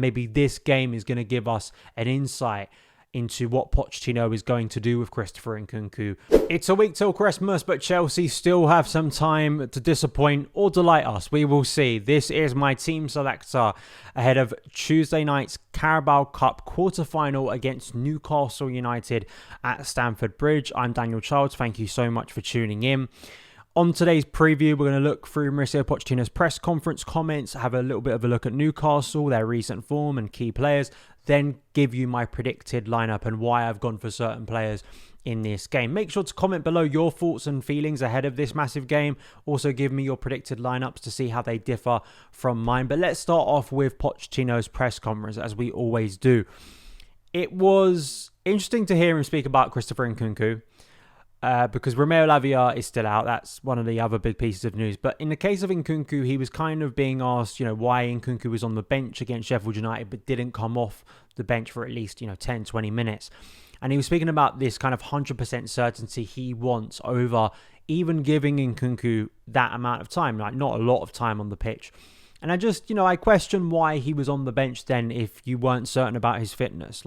Maybe this game is going to give us an insight into what Pochettino is going to do with Christopher Nkunku. It's a week till Christmas, but Chelsea still have some time to disappoint or delight us. We will see. This is my team selector ahead of Tuesday night's Carabao Cup quarter-final against Newcastle United at Stamford Bridge. I'm Daniel Childs. Thank you so much for tuning in. On today's preview, we're going to look through Mauricio Pochettino's press conference comments, have a little bit of a look at Newcastle, their recent form and key players, then give you my predicted lineup and why I've gone for certain players in this game. Make sure to comment below your thoughts and feelings ahead of this massive game. Also give me your predicted lineups to see how they differ from mine. But let's start off with Pochettino's press conference, as we always do. It was interesting to hear him speak about Christopher Nkunku. Because Romeo Lavia is still out. That's one of the other big pieces of news. But in the case of Nkunku, he was kind of being asked, why Nkunku was on the bench against Sheffield United, but didn't come off the bench for at least, 10, 20 minutes. And he was speaking about this kind of 100% certainty he wants over even giving Nkunku that amount of time, like not a lot of time on the pitch. And I just, I question why he was on the bench then if you weren't certain about his fitness.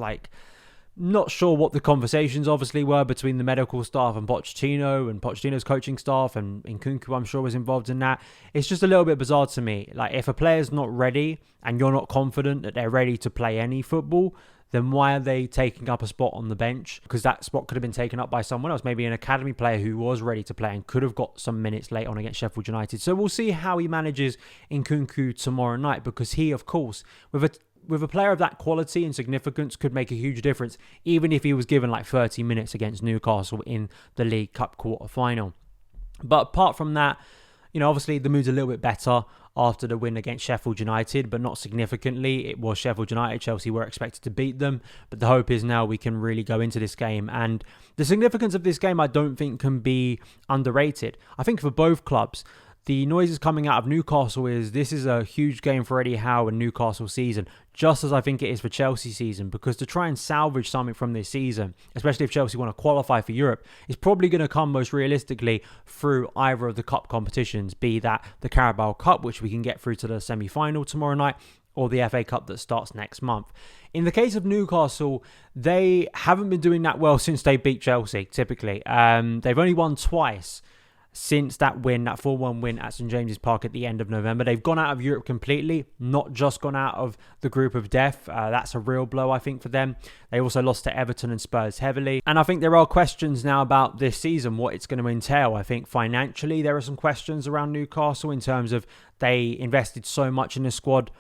Not sure what the conversations obviously were between the medical staff and Pochettino's coaching staff, and Nkunku I'm sure was involved in that. It's just a little bit bizarre to me. If a player's not ready and you're not confident that they're ready to play any football, then why are they taking up a spot on the bench? Because that spot could have been taken up by someone else, maybe an academy player who was ready to play and could have got some minutes late on against Sheffield United. So we'll see how he manages Nkunku tomorrow night, because he, of course, with a player of that quality and significance, could make a huge difference, even if he was given 30 minutes against Newcastle in the League Cup quarter-final. But apart from that, obviously the mood's a little bit better after the win against Sheffield United, but not significantly. It was Sheffield United. Chelsea were expected to beat them, but the hope is now we can really go into this game. And the significance of this game, I don't think, can be underrated. I think for both clubs, the noises coming out of Newcastle is this is a huge game for Eddie Howe and Newcastle season, just as I think it is for Chelsea season, because to try and salvage something from this season, especially if Chelsea want to qualify for Europe, is probably going to come most realistically through either of the cup competitions, be that the Carabao Cup, which we can get through to the semi-final tomorrow night, or the FA Cup that starts next month. In the case of Newcastle, they haven't been doing that well since they beat Chelsea, typically. They've only won twice since that win, that 4-1 win at St James's Park at the end of November. They've gone out of Europe completely, not just gone out of the group of death. That's a real blow, I think, for them. They also lost to Everton and Spurs heavily. And I think there are questions now about this season, what it's going to entail. I think financially, there are some questions around Newcastle in terms of they invested so much in the squad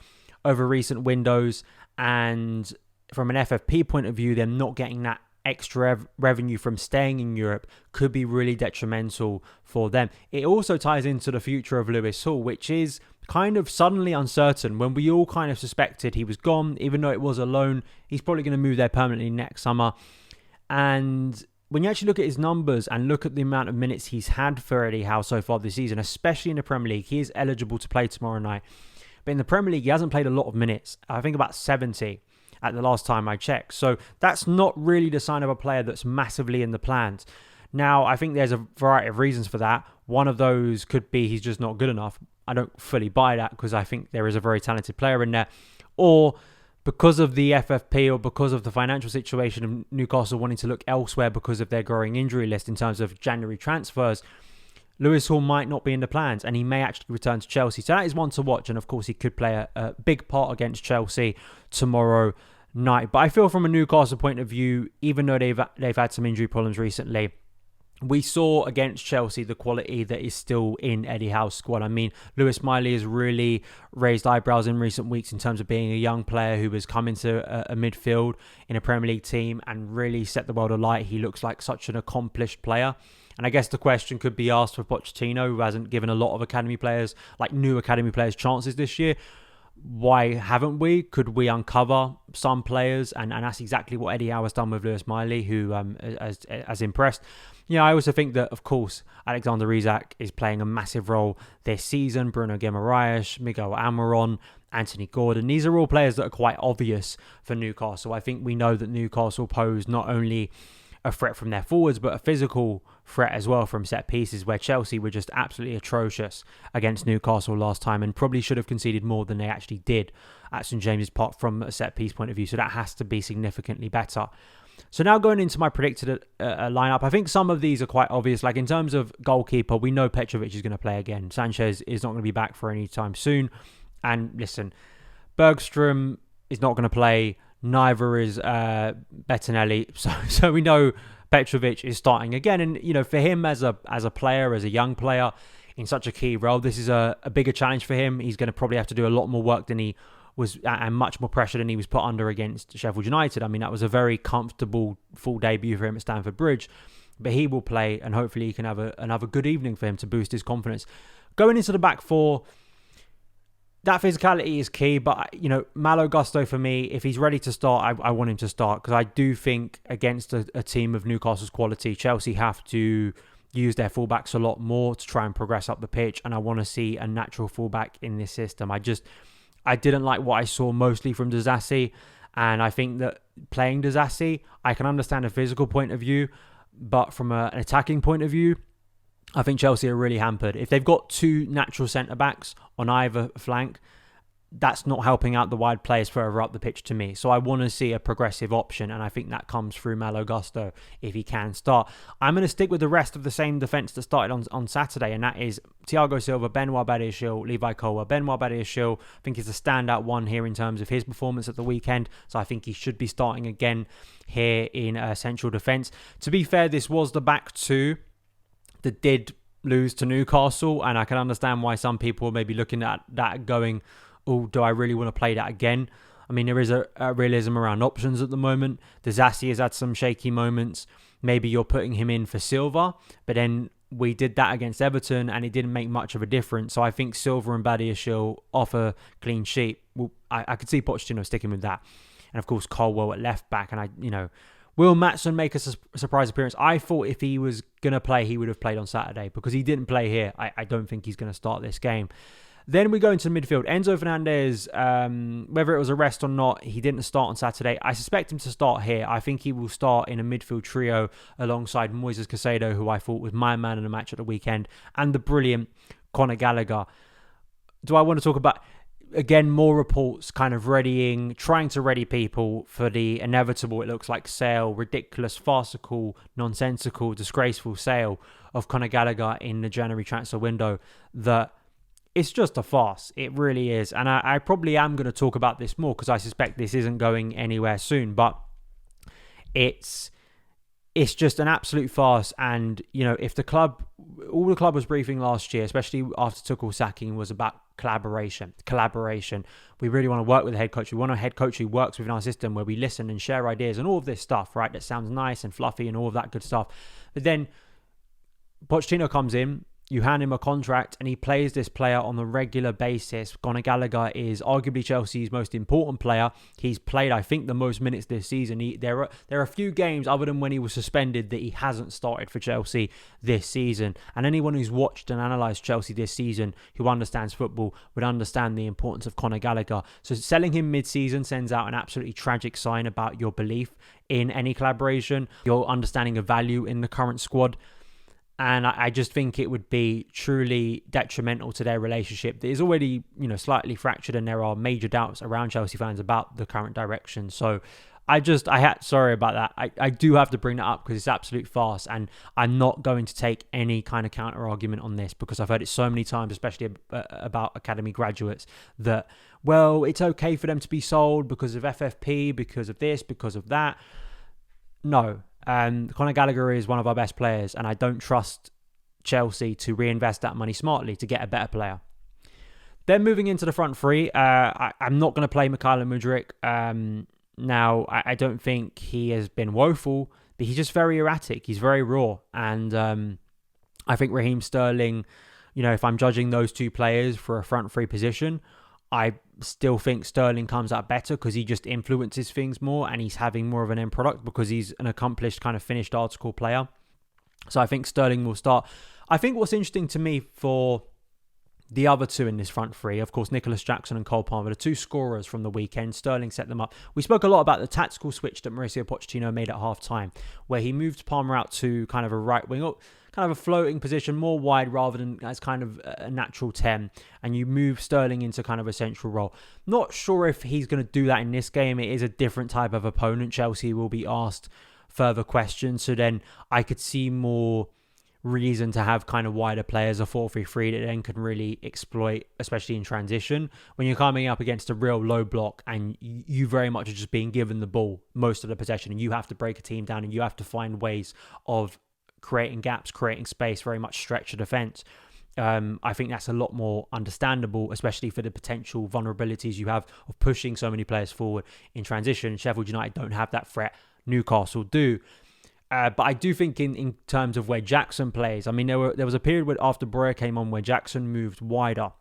over recent windows. And from an FFP point of view, they're not getting that extra revenue from staying in Europe could be really detrimental for them. It also ties into the future of Lewis Hall, which is kind of suddenly uncertain when we all kind of suspected he was gone, even though it was a loan. He's probably going to move there permanently next summer. And when you actually look at his numbers and look at the amount of minutes he's had for Eddie Howe so far this season, especially in the Premier League, he is eligible to play tomorrow night. But in the Premier League, he hasn't played a lot of minutes. I think about 70. At the last time I checked. So that's not really the sign of a player that's massively in the plans. Now, I think there's a variety of reasons for that. One of those could be he's just not good enough. I don't fully buy that because I think there is a very talented player in there. Or because of the FFP or because of the financial situation of Newcastle wanting to look elsewhere because of their growing injury list in terms of January transfers, Lewis Hall might not be in the plans and he may actually return to Chelsea. So that is one to watch. And of course, he could play a big part against Chelsea tomorrow night. But I feel from a Newcastle point of view, even though they've had some injury problems recently, we saw against Chelsea the quality that is still in Eddie Howe's squad. I mean, Lewis Miley has really raised eyebrows in recent weeks in terms of being a young player who has come into a midfield in a Premier League team and really set the world alight. He looks like such an accomplished player. And I guess the question could be asked for Pochettino, who hasn't given a lot of academy players, new academy players, chances this year. Why haven't we? Could we uncover some players? And that's exactly what Eddie Howe has done with Lewis Miley, who has impressed. I also think that, of course, Alexander Isak is playing a massive role this season. Bruno Guimaraes, Miguel Almiron, Anthony Gordon. These are all players that are quite obvious for Newcastle. I think we know that Newcastle pose not only a threat from their forwards, but a physical threat as well from set pieces, where Chelsea were just absolutely atrocious against Newcastle last time and probably should have conceded more than they actually did at St James's Park from a set piece point of view. So that has to be significantly better. So now going into my predicted lineup, I think some of these are quite obvious. Like in terms of goalkeeper, we know Petrovic is going to play again. Sanchez is not going to be back for any time soon. And listen, Bergstrom is not going to play. Neither is Bettinelli. So we know Petrovic is starting again. And, you know, for him as a player, as a young player in such a key role, this is a bigger challenge for him. He's going to probably have to do a lot more work than he was, and much more pressure than he was put under against Sheffield United. I mean, that was a very comfortable full debut for him at Stamford Bridge, but he will play, and hopefully he can have another good evening for him to boost his confidence. Going into the back four, that physicality is key, but, you know, Malo Gusto for me, if he's ready to start, I want him to start, because I do think against a team of Newcastle's quality, Chelsea have to use their fullbacks a lot more to try and progress up the pitch, and I want to see a natural fullback in this system. I didn't like what I saw mostly from Disasi, and I think that playing Disasi, I can understand a physical point of view, but from an attacking point of view, I think Chelsea are really hampered. If they've got two natural centre-backs on either flank, that's not helping out the wide players further up the pitch to me. So I want to see a progressive option, and I think that comes through Malo Gusto if he can start. I'm going to stick with the rest of the same defence that started on Saturday, and that is Thiago Silva, Benoit Badiashile, Levi Colwill. Benoit Badiashile, I think, is a standout one here in terms of his performance at the weekend, so I think he should be starting again here in central defence. To be fair, this was the back two that did lose to Newcastle, and I can understand why some people are maybe looking at that going, oh, do I really want to play that again? I mean, there is a realism around options at the moment. Disasi has had some shaky moments. Maybe you're putting him in for Silva, but then we did that against Everton and it didn't make much of a difference. So I think Silva and Badiashile off a clean sheet. Well, I could see Pochettino sticking with that. And of course, Colwill at left back. And will Maatsen make a surprise appearance? I thought if he was going to play, he would have played on Saturday, because he didn't play here. I don't think he's going to start this game. Then we go into midfield. Enzo Fernandez, whether it was a rest or not, he didn't start on Saturday. I suspect him to start here. I think he will start in a midfield trio alongside Moises Caicedo, who I thought was my man in the match at the weekend, and the brilliant Conor Gallagher. Do I want to talk about, again, more reports kind of trying to ready people for the inevitable, it looks like, sale, ridiculous, farcical, nonsensical, disgraceful sale of Conor Gallagher in the January transfer window, that it's just a farce. It really is. And I probably am going to talk about this more, because I suspect this isn't going anywhere soon. But it's just an absolute farce. And, if all the club was briefing last year, especially after Tuchel's sacking, was about collaboration. We really want to work with the head coach. We want a head coach who works within our system, where we listen and share ideas and all of this stuff, right? That sounds nice and fluffy and all of that good stuff. But then Pochettino comes in, you hand him a contract, and he plays this player on a regular basis. Conor Gallagher is arguably Chelsea's most important player. He's played, I think, the most minutes this season. There are a few games, other than when he was suspended, that he hasn't started for Chelsea this season. And anyone who's watched and analysed Chelsea this season, who understands football, would understand the importance of Conor Gallagher. So selling him mid-season sends out an absolutely tragic sign about your belief in any collaboration, your understanding of value in the current squad. And I just think it would be truly detrimental to their relationship that is already, slightly fractured, and there are major doubts around Chelsea fans about the current direction. So sorry about that. I do have to bring that up because it's absolute farce, and I'm not going to take any kind of counter argument on this, because I've heard it so many times, especially about academy graduates, that, well, it's okay for them to be sold because of FFP, because of this, because of that. No. Conor Gallagher is one of our best players, and I don't trust Chelsea to reinvest that money smartly to get a better player. Then moving into the front three, I'm not going to play Mykhailo Mudryk. Now, I don't think he has been woeful, but he's just very erratic. He's very raw. And I think Raheem Sterling, if I'm judging those two players for a front three position, I still think Sterling comes out better because he just influences things more, and he's having more of an end product because he's an accomplished kind of finished article player. So I think Sterling will start. I think what's interesting to me for The other two in this front three, of course, Nicholas Jackson and Cole Palmer, the two scorers from the weekend. Sterling set them up. We spoke a lot about the tactical switch that Mauricio Pochettino made at half-time, where he moved Palmer out to kind of a right wing, kind of a floating position, more wide rather than as kind of a natural 10, and you move Sterling into kind of a central role. Not sure if he's going to do that in this game. It is a different type of opponent. Chelsea will be asked further questions, so then I could see more reason to have kind of wider players, a 4-3-3 that then can really exploit, especially in transition. When you're coming up against a real low block and you very much are just being given the ball most of the possession, and you have to break a team down and you have to find ways of creating gaps, creating space, very much stretch the defence. I think that's a lot more understandable, especially for the potential vulnerabilities you have of pushing so many players forward in transition. Sheffield United don't have that threat. Newcastle do. But I do think in terms of where Jackson plays, I mean, there was a period after Breuer came on where Jackson moved wider,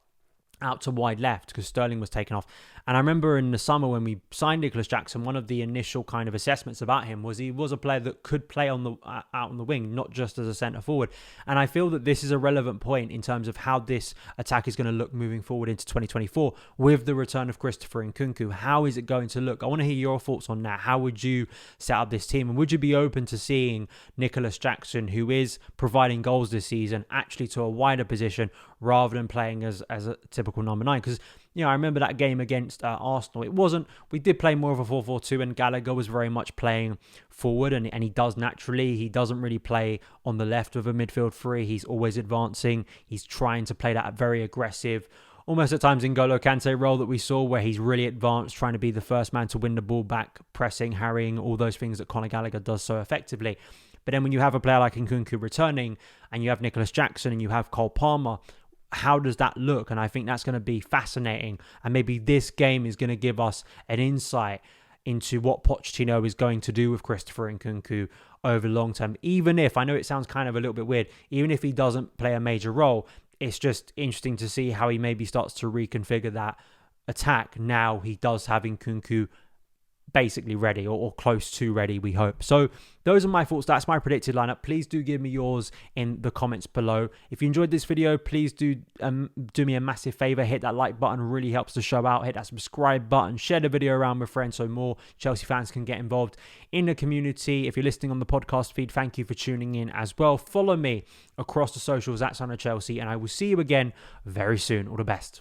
out to wide left because Sterling was taken off. And I remember in the summer when we signed Nicholas Jackson, one of the initial kind of assessments about him was he was a player that could play on the out on the wing, not just as a centre forward. And I feel that this is a relevant point in terms of how this attack is going to look moving forward into 2024 with the return of Christopher Nkunku. How is it going to look? I want to hear your thoughts on that. How would you set up this team? And would you be open to seeing Nicholas Jackson, who is providing goals this season, actually to a wider position rather than playing as a typical number 9? Because, you know, I remember that game against Arsenal. We did play more of a 4-4-2 and Gallagher was very much playing forward and he does naturally. He doesn't really play on the left of a midfield three. He's always advancing. He's trying to play that very aggressive, almost at times N'Golo Kante role that we saw where he's really advanced, trying to be the first man to win the ball back, pressing, harrying, all those things that Conor Gallagher does so effectively. But then when you have a player like Nkunku returning and you have Nicholas Jackson and you have Cole Palmer, how does that look? And I think that's going to be fascinating. And maybe this game is going to give us an insight into what Pochettino is going to do with Christopher Nkunku over the long term. Even if, I know it sounds kind of a little bit weird, even if he doesn't play a major role, it's just interesting to see how he maybe starts to reconfigure that attack. Now he does have Nkunku basically ready or close to ready, we hope. So those are my thoughts. That's my predicted lineup. Please do give me yours in the comments below. If you enjoyed this video, please do me a massive favor. Hit that like button, really helps the show out. Hit that subscribe button. Share the video around with friends so more Chelsea fans can get involved in the community. If you're listening on the podcast feed, thank you for tuning in as well. Follow me across the socials at SonOfChelsea, and I will see you again very soon. All the best.